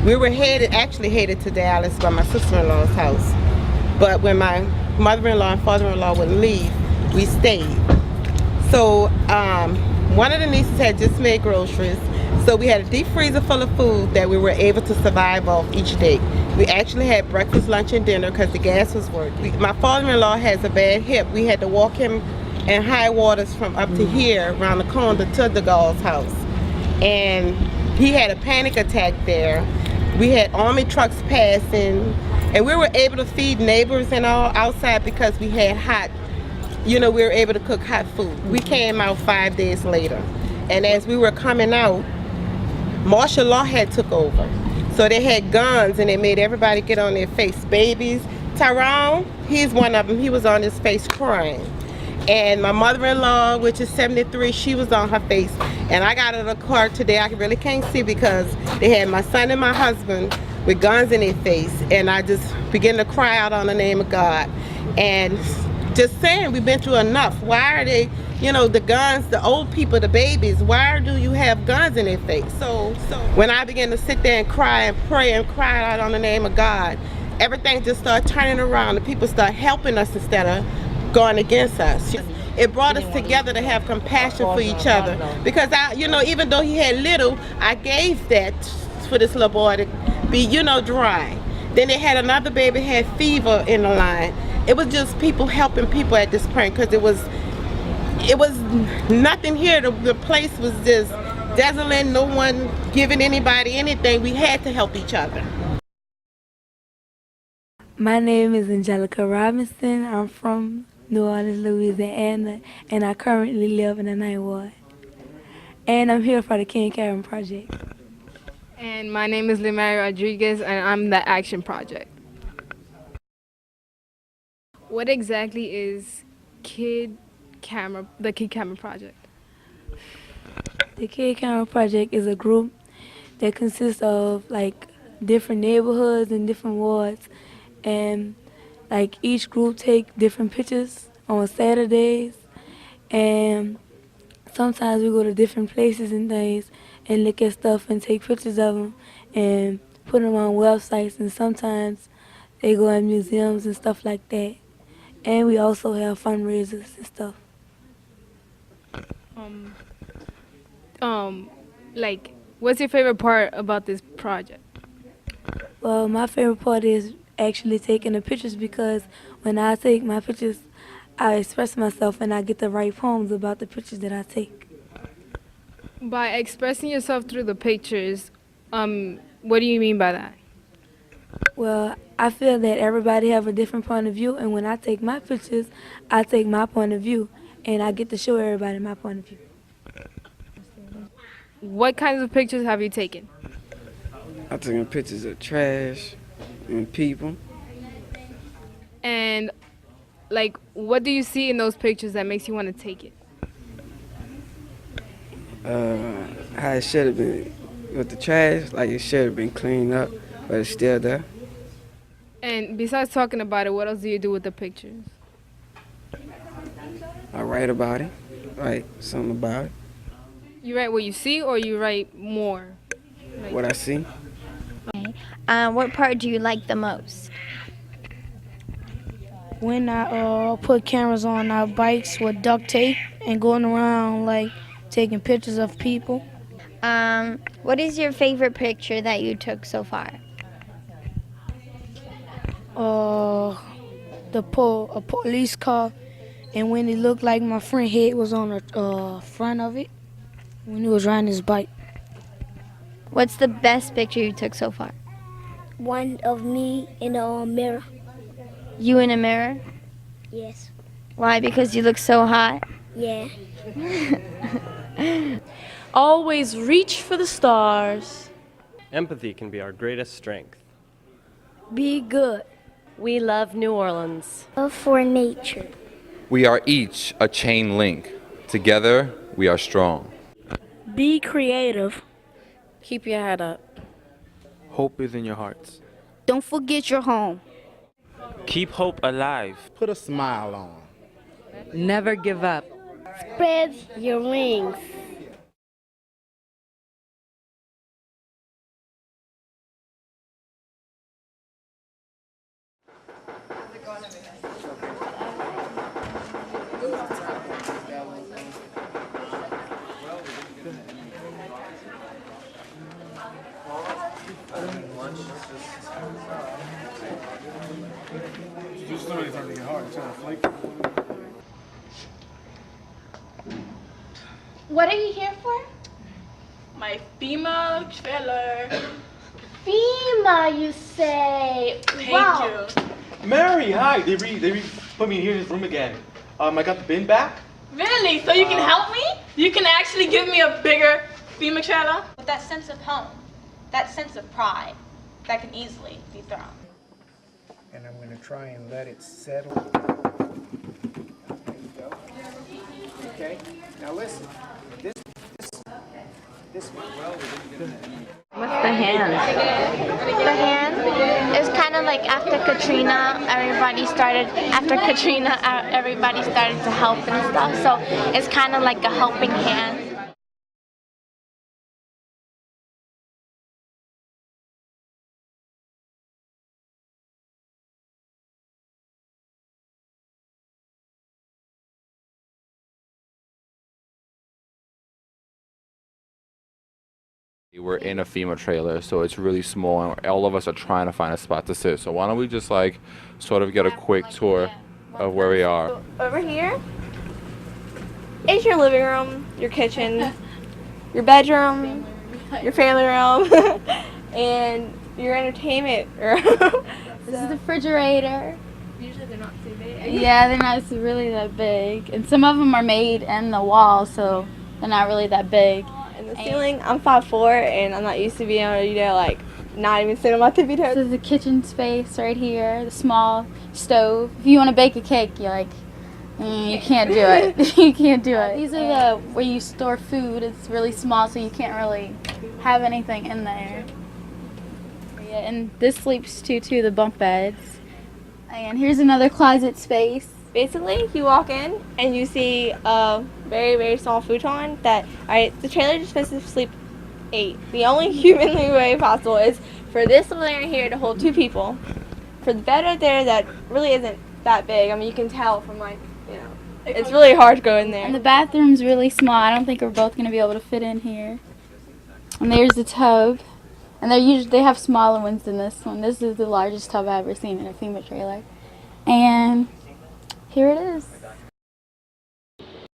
We were actually headed to Dallas by my sister-in-law's house. But when my mother-in-law and father-in-law would leave, we stayed. So one of the nieces had just made groceries. So we had a deep freezer full of food that we were able to survive off each day. We actually had breakfast, lunch, and dinner because the gas was working. My father-in-law has a bad hip. We had to walk him in high waters from up to here around the corner to the Gauls' house. And he had a panic attack there. We had army trucks passing, and we were able to feed neighbors and all outside because we had hot, we were able to cook hot food. We came out 5 days later. And as we were coming out, martial law had took over. So they had guns and they made everybody get on their face. Babies, Tyrone, he's one of them, he was on his face crying. And my mother-in-law, which is 73, she was on her face. And I got in a car today, I really can't see because they had my son and my husband with guns in their face. And I just began to cry out on the name of God. And just saying, we've been through enough. Why are they, the guns, the old people, the babies, why do you have guns in their face? So when I began to sit there and cry and pray and cry out on the name of God, everything just started turning around. The people started helping us instead of going against us. It brought us together to have compassion for each other. Because even though he had little, I gave that for this little boy to be, dry. Then they had another baby had fever in the line. It was just people helping people at this point because it was nothing here. The place was just desolate, no one giving anybody anything. We had to help each other. My name is Angelica Robinson. I'm from New Orleans, Louisiana, and I currently live in the 9th Ward. And I'm here for the King Karen Project. And my name is Limary Rodriguez, and I'm the Action Project. What exactly is the Kid Camera Project? The Kid Camera Project is a group that consists of different neighborhoods and different wards, and each group take different pictures on Saturdays, and sometimes we go to different places and things and look at stuff and take pictures of them and put them on websites, and sometimes they go in museums and stuff like that. And we also have fundraisers and stuff. What's your favorite part about this project? Well, my favorite part is actually taking the pictures because when I take my pictures, I express myself and I get to write poems about the pictures that I take. By expressing yourself through the pictures, what do you mean by that? Well, I feel that everybody have a different point of view, and when I take my pictures, I take my point of view, and I get to show everybody my point of view. What kinds of pictures have you taken? I've taken pictures of trash and people. And, what do you see in those pictures that makes you want to take it? How it should have been with the trash, it should have been cleaned up, but it's still there. And besides talking about it, what else do you do with the pictures? I write about it, write something about it. You write what you see, or you write more? What I see. Okay. What part do you like the most? When I put cameras on our bikes with duct tape and going around taking pictures of people. What is your favorite picture that you took so far? A police car, and when it looked like my friend's head was on the front of it when he was riding his bike. What's the best picture you took so far? One of me in a mirror. You in a mirror? Yes. Why? Because you look so hot? Yeah. Always reach for the stars. Empathy can be our greatest strength. Be good. We love New Orleans. Love for nature. We are each a chain link. Together, we are strong. Be creative. Keep your head up. Hope is in your hearts. Don't forget your home. Keep hope alive. Put a smile on. Never give up. Spread your wings. literally starting to get hard. It's kind of flaky. What are you here for? My FEMA trailer. FEMA, you say? Thank Wow. you. Mary, hi. They put me here in this room again. I got the bin back. Really? So you can help me? You can actually give me a bigger FEMA trailer? With that sense of home, that sense of pride, that can easily be thrown. And I'm going to try and let it settle. There you go. Okay. Now listen. This went well. What's the hand? The hand is kind of like after Katrina, everybody started to help and stuff. So it's kind of like a helping hand. We're in a FEMA trailer, so it's really small, and all of us are trying to find a spot to sit. So why don't we just like sort of get a quick tour of where we are. Over here is your living room, your kitchen, your bedroom, your family room, and your entertainment room. This is the refrigerator. Usually they're not too big. Yeah, they're not really that big. And some of them are made in the wall, so they're not really that big. And the ceiling, I'm 5'4", and I'm not used to being able to, like, not even sit on my tippy toes. This is the kitchen space right here, the small stove. If you want to bake a cake, you're like, you can't do it. You can't do it. These are where you store food. It's really small, so you can't really have anything in there. Yeah, and this sleeps too, the bunk beds. And here's another closet space. Basically, you walk in and you see a very, very small futon that, the trailer is supposed to sleep 8. The only humanly way possible is for this one right here to hold 2 people. For the bed right there that really isn't that big. I mean, you can tell from it's really hard to go in there. And the bathroom's really small. I don't think we're both going to be able to fit in here. And there's the tub. And they have smaller ones than this one. This is the largest tub I've ever seen in a FEMA trailer. And here it is.